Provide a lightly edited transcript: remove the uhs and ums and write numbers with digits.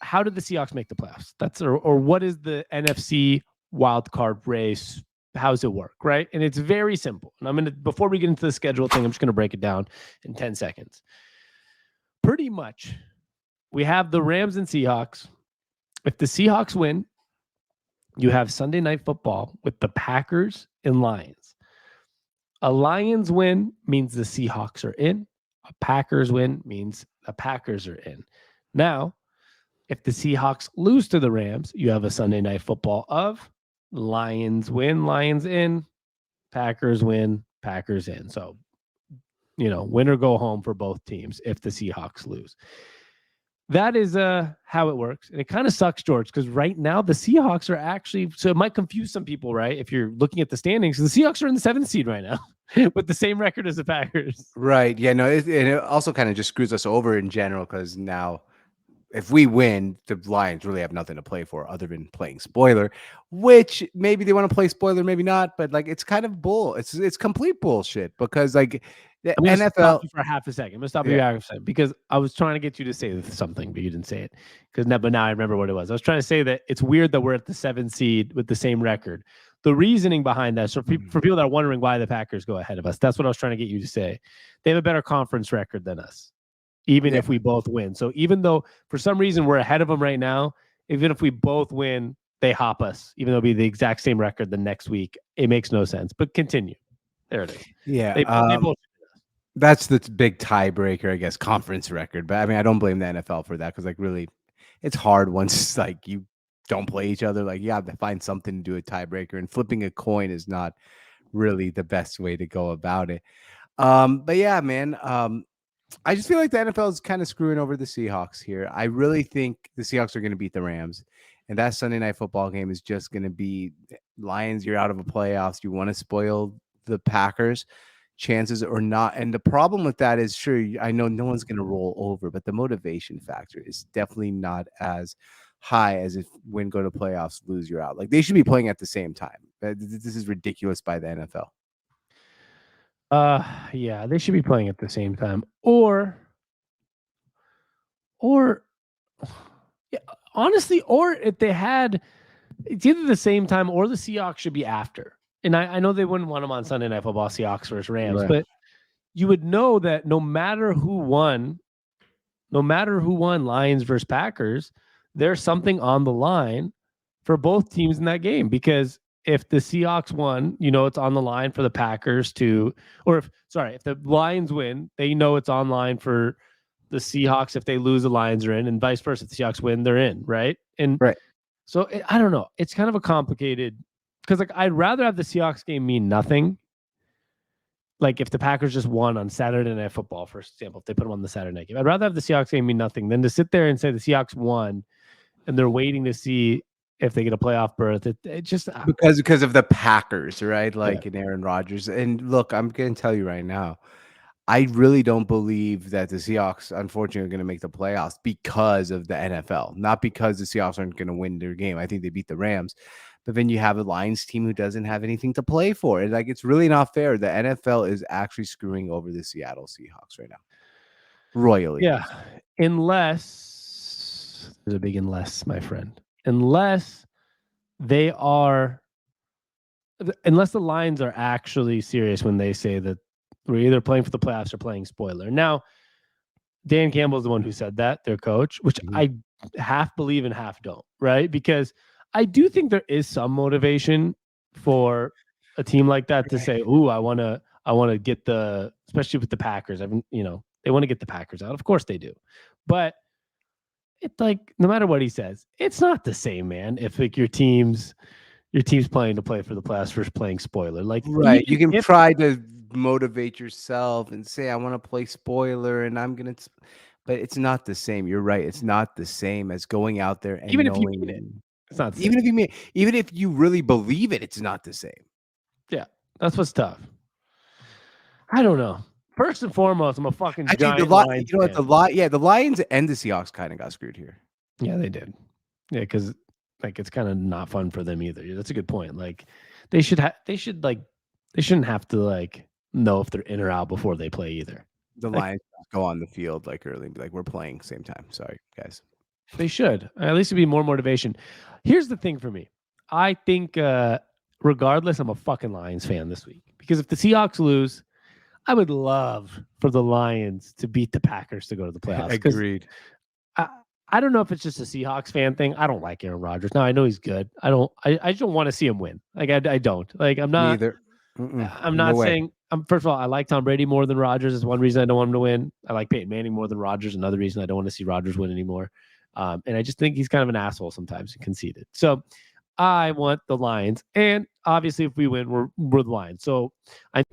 How did the Seahawks make the playoffs? Or what is the NFC wild card race? How's it work, right? And it's very simple. And before we get into the schedule thing, I'm just gonna break it down in 10 seconds. Pretty much, we have the Rams and Seahawks. If the Seahawks win, you have Sunday Night Football with the Packers and Lions. A Lions win means the Seahawks are in. A Packers win means the Packers are in. Now, if the Seahawks lose to the Rams, you have a Sunday Night Football of Lions win, Lions in. Packers win, Packers in. So, win or go home for both teams if the Seahawks lose. That is how it works. And it kind of sucks, George, because right now the Seahawks are actually, so it might confuse some people, right? If you're looking at the standings, the Seahawks are in the 7th seed right now with the same record as the Packers. Right. Yeah, no, it also kind of just screws us over in general because now if we win, the Lions really have nothing to play for other than playing spoiler, which maybe they want to play spoiler, maybe not, but like it's kind of it's complete bullshit because like the I'm going to NFL stop you for half a second. I'm going to stop you for half a second because I was trying to get you to say something, but you didn't say it. But now I remember what it was. I was trying to say that it's weird that we're at the 7th seed with the same record. The reasoning behind that, so for people that are wondering why the Packers go ahead of us, that's what I was trying to get you to say. They have a better conference record than us, even if we both win. So even though for some reason we're ahead of them right now, even if we both win, they hop us, even though it'll be the exact same record the next week. It makes no sense. But continue. There it is. Yeah. They both. That's the big tiebreaker, I guess, conference record. But I mean, I don't blame the NFL for that because, like, really, it's hard once like you don't play each other. Like, you have to find something to do a tiebreaker, and flipping a coin is not really the best way to go about it. But yeah, man, I just feel like the NFL is kind of screwing over the Seahawks here. I really think the Seahawks are going to beat the Rams, and that Sunday Night Football game is just going to be Lions. You're out of a playoffs. You want to spoil the Packers chances or not. And the problem with that is, sure, I know no one's going to roll over, but the motivation factor is definitely not as high as if go to playoffs, lose, you're out. Like they should be playing at the same time. This is ridiculous by the NFL. Yeah, they should be playing at the same time. Or yeah, honestly, or if they had, it's either the same time or the Seahawks should be after. And I know they wouldn't want them on Sunday Night Football, Seahawks versus Rams, but you would know that no matter who won, Lions versus Packers, there's something on the line for both teams in that game. Because if the Seahawks won, it's on the line for the Packers to, or if the Lions win, they know it's on line for the Seahawks. If they lose, the Lions are in, and vice versa. If the Seahawks win, they're in, right? And so I don't know. It's kind of a complicated, because like I'd rather have the Seahawks game mean nothing. Like if the Packers just won on Saturday Night Football, for example, if they put them on the Saturday night game, I'd rather have the Seahawks game mean nothing than to sit there and say the Seahawks won, and they're waiting to see if they get a playoff berth. It just because of the Packers, right? Like in Aaron Rodgers. And look, I'm going to tell you right now, I really don't believe that the Seahawks, unfortunately, are going to make the playoffs because of the NFL, not because the Seahawks aren't going to win their game. I think they beat the Rams, but then you have a Lions team who doesn't have anything to play for. And like, it's really not fair. The NFL is actually screwing over the Seattle Seahawks right now, royally. Yeah, unless there's a big unless, my friend. Unless the Lions are actually serious when they say that we're either playing for the playoffs or playing spoiler. Now, Dan Campbell is the one who said that, their coach, which I half believe and half don't, right? Because I do think there is some motivation for a team like that to say, "Ooh, I want to get especially with the Packers. They want to get the Packers out. Of course they do, but it's like no matter what he says, it's not the same, man. If like your team's playing to play for the playoffs versus playing spoiler, like right, you can try to motivate yourself and say, "I want to play spoiler, and I'm gonna," but it's not the same. You're right. It's not the same as going out there and even knowing if you mean it, it's not the even same. even if you really believe it, it's not the same. Yeah, that's what's tough. I don't know. First and foremost, I'm a fucking giant Lions you know what, fan. the Lions and the Seahawks kind of got screwed here. Yeah, they did. Yeah, because like it's kind of not fun for them either. That's a good point. Like they shouldn't have to like know if they're in or out before they play either. The Lions go on the field like early and be like, "We're playing same time. Sorry, guys." They should. At least it'd be more motivation. Here's the thing for me. I think, regardless, I'm a fucking Lions fan this week because if the Seahawks lose, I would love for the Lions to beat the Packers to go to the playoffs. Agreed. I, I don't know if it's just a Seahawks fan thing. I don't like Aaron Rodgers. Now I know he's good. I just don't want to see him win. Like I don't. Like I'm not. Neither. I'm not saying. First of all, I like Tom Brady more than Rodgers. Is one reason I don't want him to win. I like Peyton Manning more than Rodgers. Another reason I don't want to see Rodgers win anymore. And I just think he's kind of an asshole sometimes and conceited. So I want the Lions. And obviously, if we win, we're the Lions. So I.